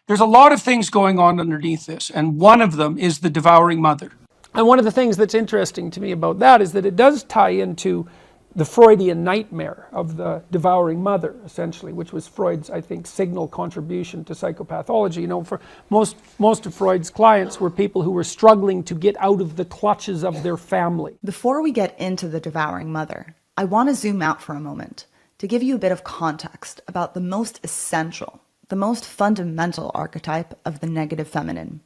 There's a lot of things going on underneath this, and one of them is the devouring mother. And one of the things that's interesting to me about that is that it does tie into the Freudian nightmare of the devouring mother, essentially, which was Freud's, I think, signal contribution to psychopathology. You know, for most of Freud's clients were people who were struggling to get out of the clutches of their family. Before we get into the devouring mother, I want to zoom out for a moment to give you a bit of context about the most essential, the most fundamental archetype of the negative feminine,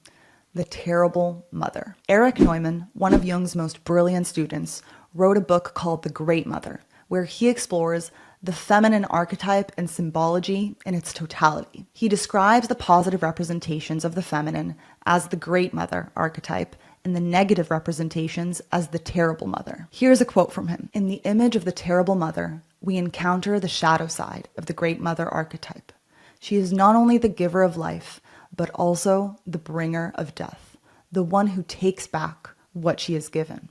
the terrible mother. Erich Neumann, one of Jung's most brilliant students, wrote a book called The Great Mother, where he explores the feminine archetype and symbology in its totality. He describes the positive representations of the feminine as the Great Mother archetype and the negative representations as the terrible mother. Here's a quote from him. In the image of the terrible mother, we encounter the shadow side of the Great Mother archetype. She is not only the giver of life, but also the bringer of death, the one who takes back what she has given.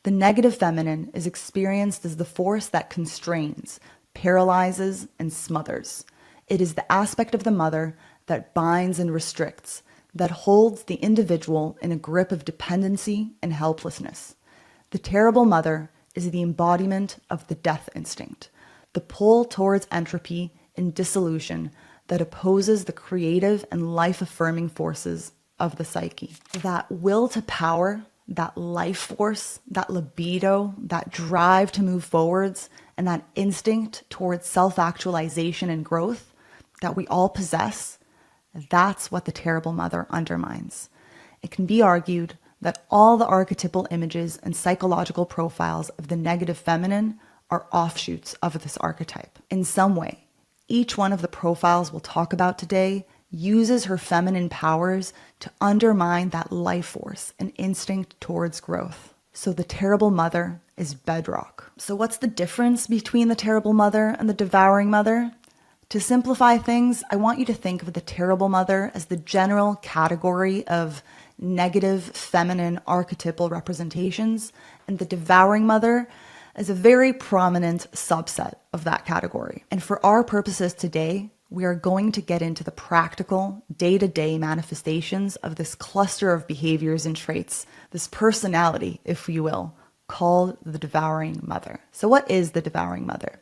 The negative feminine is experienced as the force that constrains, paralyzes, and smothers. It is the aspect of the mother that binds and restricts, that holds the individual in a grip of dependency and helplessness. The terrible mother is the embodiment of the death instinct, the pull towards entropy and dissolution that opposes the creative and life-affirming forces of the psyche. That will to power, that life force, that libido, that drive to move forwards, and that instinct towards self-actualization and growth that we all possess, that's what the terrible mother undermines. It can be argued that all the archetypal images and psychological profiles of the negative feminine are offshoots of this archetype. In some way, each one of the profiles we'll talk about today uses her feminine powers to undermine that life force and instinct towards growth. So the terrible mother is bedrock. So what's the difference between the terrible mother and the devouring mother? To simplify things, I want you to think of the terrible mother as the general category of negative feminine archetypal representations, and the devouring mother as a very prominent subset of that category. And for our purposes today, we are going to get into the practical, day-to-day manifestations of this cluster of behaviors and traits, this personality, if you will, called the devouring mother. So what is the devouring mother?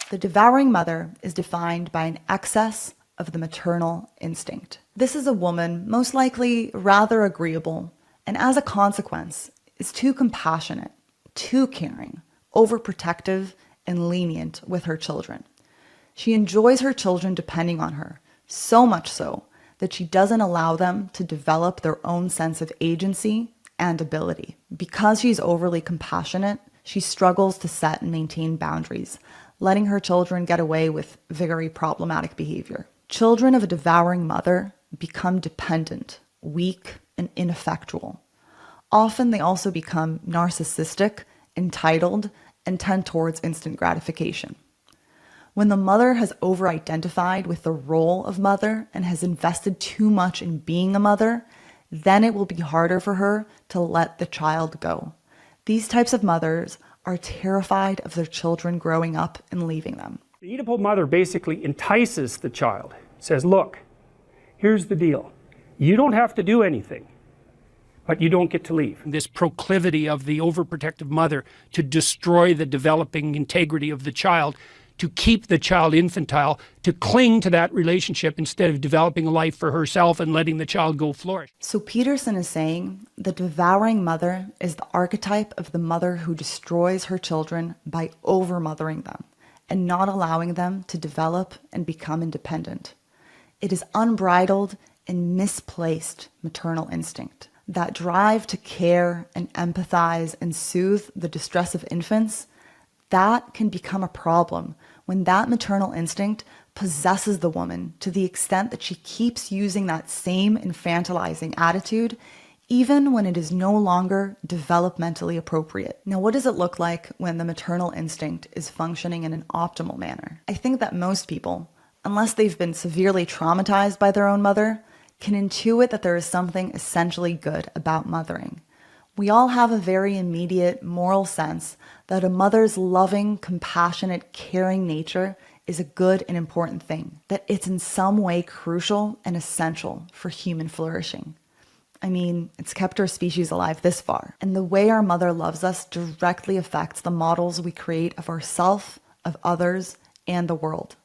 The devouring mother is defined by an excess of the maternal instinct. This is a woman, most likely rather agreeable, and as a consequence, is too compassionate, too caring, overprotective, and lenient with her children. She enjoys her children depending on her, so much so that she doesn't allow them to develop their own sense of agency and ability. Because she's overly compassionate, she struggles to set and maintain boundaries, letting her children get away with very problematic behavior. Children of a devouring mother become dependent, weak, and ineffectual. Often they also become narcissistic, entitled, and tend towards instant gratification. When the mother has over-identified with the role of mother and has invested too much in being a mother, then it will be harder for her to let the child go. These types of mothers are terrified of their children growing up and leaving them. The Oedipal mother basically entices the child, says, look, here's the deal. You don't have to do anything, but you don't get to leave. This proclivity of the overprotective mother to destroy the developing integrity of the child, to keep the child infantile, to cling to that relationship instead of developing a life for herself and letting the child go flourish. So Peterson is saying the devouring mother is the archetype of the mother who destroys her children by over-mothering them and not allowing them to develop and become independent. It is unbridled and misplaced maternal instinct. That drive to care and empathize and soothe the distress of infants, that can become a problem when that maternal instinct possesses the woman to the extent that she keeps using that same infantilizing attitude, even when it is no longer developmentally appropriate. Now, what does it look like when the maternal instinct is functioning in an optimal manner? I think that most people, unless they've been severely traumatized by their own mother, can intuit that there is something essentially good about mothering. We all have a very immediate moral sense that a mother's loving, compassionate, caring nature is a good and important thing, that it's in some way crucial and essential for human flourishing. I mean, it's kept our species alive this far. And the way our mother loves us directly affects the models we create of ourselves, of others, and the world.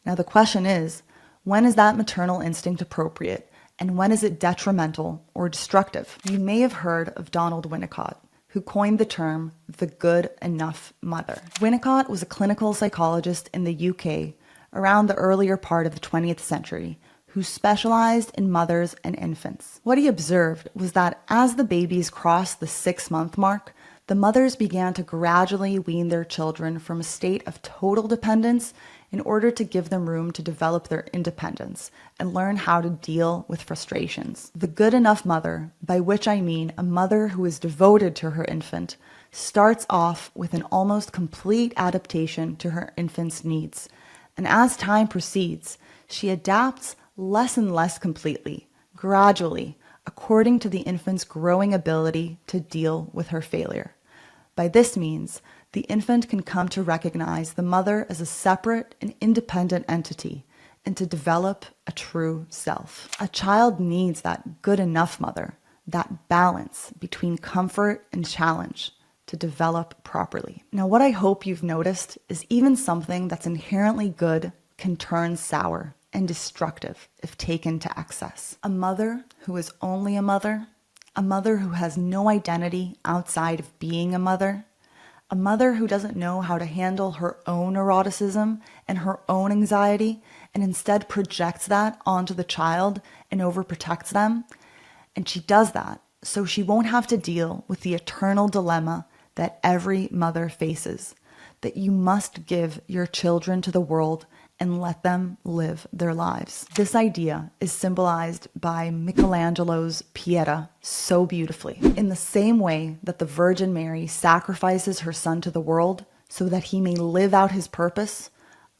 Now the question is, when is that maternal instinct appropriate, and when is it detrimental or destructive? You may have heard of Donald Winnicott, who coined the term the good enough mother. Winnicott was a clinical psychologist in the UK around the earlier part of the 20th century who specialized in mothers and infants. What he observed was that as the babies crossed the 6-month mark, the mothers began to gradually wean their children from a state of total dependence in order to give them room to develop their independence and learn how to deal with frustrations. The good enough mother, by which I mean a mother who is devoted to her infant, starts off with an almost complete adaptation to her infant's needs. And as time proceeds, she adapts less and less completely, gradually, according to the infant's growing ability to deal with her failure. By this means, the infant can come to recognize the mother as a separate and independent entity and to develop a true self. A child needs that good enough mother, that balance between comfort and challenge to develop properly. Now, what I hope you've noticed is even something that's inherently good can turn sour and destructive if taken to excess. A mother who is only a mother who has no identity outside of being a mother who doesn't know how to handle her own neuroticism and her own anxiety and instead projects that onto the child and overprotects them. And she does that so she won't have to deal with the eternal dilemma that every mother faces, that you must give your children to the world and let them live their lives. This idea is symbolized by Michelangelo's Pieta so beautifully. In the same way that the Virgin Mary sacrifices her son to the world so that he may live out his purpose,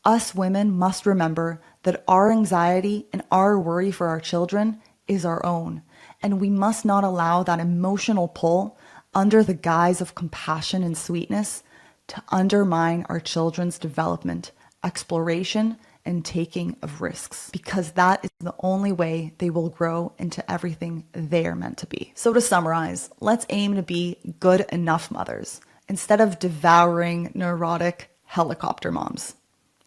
us women must remember that our anxiety and our worry for our children is our own, and we must not allow that emotional pull under the guise of compassion and sweetness to undermine our children's development, exploration, and taking of risks, because that is the only way they will grow into everything they're meant to be. So to summarize, let's aim to be good enough mothers instead of devouring, neurotic helicopter moms.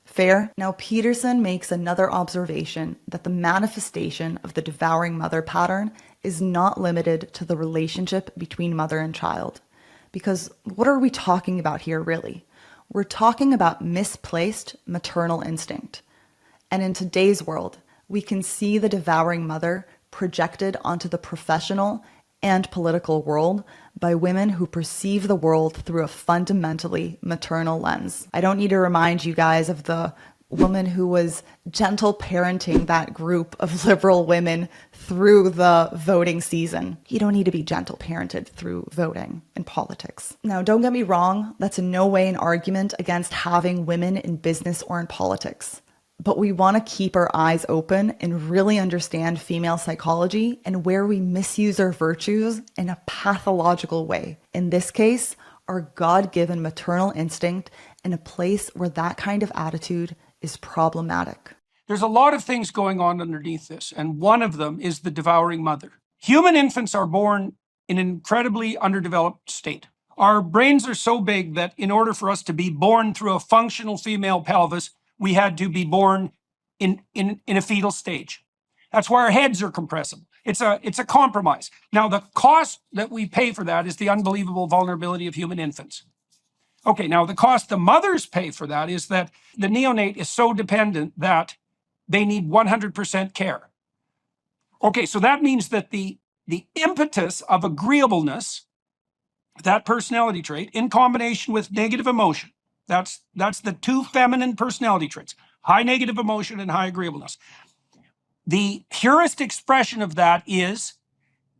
Fair? Now, Peterson makes another observation that the manifestation of the devouring mother pattern is not limited to the relationship between mother and child. Because what are we talking about here, really? We're talking about misplaced maternal instinct. And in today's world, we can see the devouring mother projected onto the professional and political world by women who perceive the world through a fundamentally maternal lens. I don't need to remind you guys of the woman who was gentle parenting that group of liberal women through the voting season. You don't need to be gentle parented through voting in politics. Now, don't get me wrong, that's in no way an argument against having women in business or in politics. But we want to keep our eyes open and really understand female psychology and where we misuse our virtues in a pathological way. In this case, our God-given maternal instinct in a place where that kind of attitude is problematic. There's a lot of things going on underneath this, and one of them is the devouring mother. Human infants are born in an incredibly underdeveloped state. Our brains are so big that in order for us to be born through a functional female pelvis, we had to be born in a fetal stage. That's why our heads are compressible. It's a compromise. Now, the cost that we pay for that is the unbelievable vulnerability of human infants. Okay, now the cost the mothers pay for that is that the neonate is so dependent that they need 100% care. Okay, so that means that the impetus of agreeableness, that personality trait, in combination with negative emotion, that's the two feminine personality traits, high negative emotion and high agreeableness. The purest expression of that is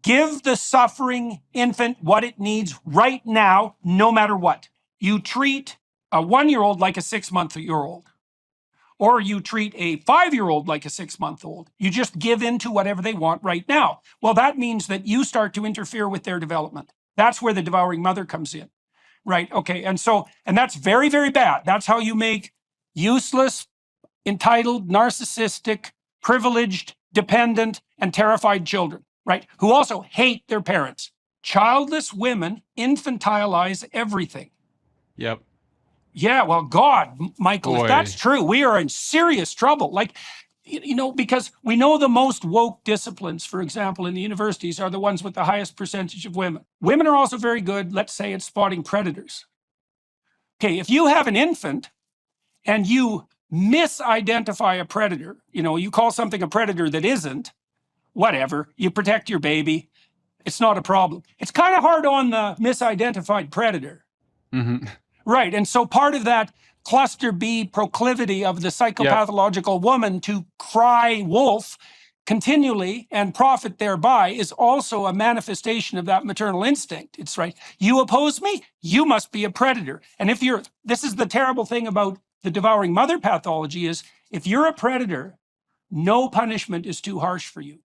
give the suffering infant what it needs right now, no matter what. You treat a 1-year-old like a 6-month-old, or you treat a 5-year-old like a 6-month-old. You just give in to whatever they want right now. Well, that means that you start to interfere with their development. That's where the devouring mother comes in, right? Okay, and that's very, very bad. That's how you make useless, entitled, narcissistic, privileged, dependent, and terrified children, right? Who also hate their parents. Childless women infantilize everything. Yep. Yeah, well, God, Michael, Boy. if that's true, we are in serious trouble. Like, you know, because we know the most woke disciplines, for example, in the universities are the ones with the highest percentage of women. Women are also very good, let's say, at spotting predators. Okay, if you have an infant and you misidentify a predator, you know, you call something a predator that isn't, whatever, you protect your baby, it's not a problem. It's kind of hard on the misidentified predator. Mm-hmm. Right, and so part of that cluster B proclivity of the psychopathological woman to cry wolf continually and profit thereby is also a manifestation of that maternal instinct. It's right, you oppose me, you must be a predator. And if you're, this is the terrible thing about the devouring mother pathology is, if you're a predator, no punishment is too harsh for you.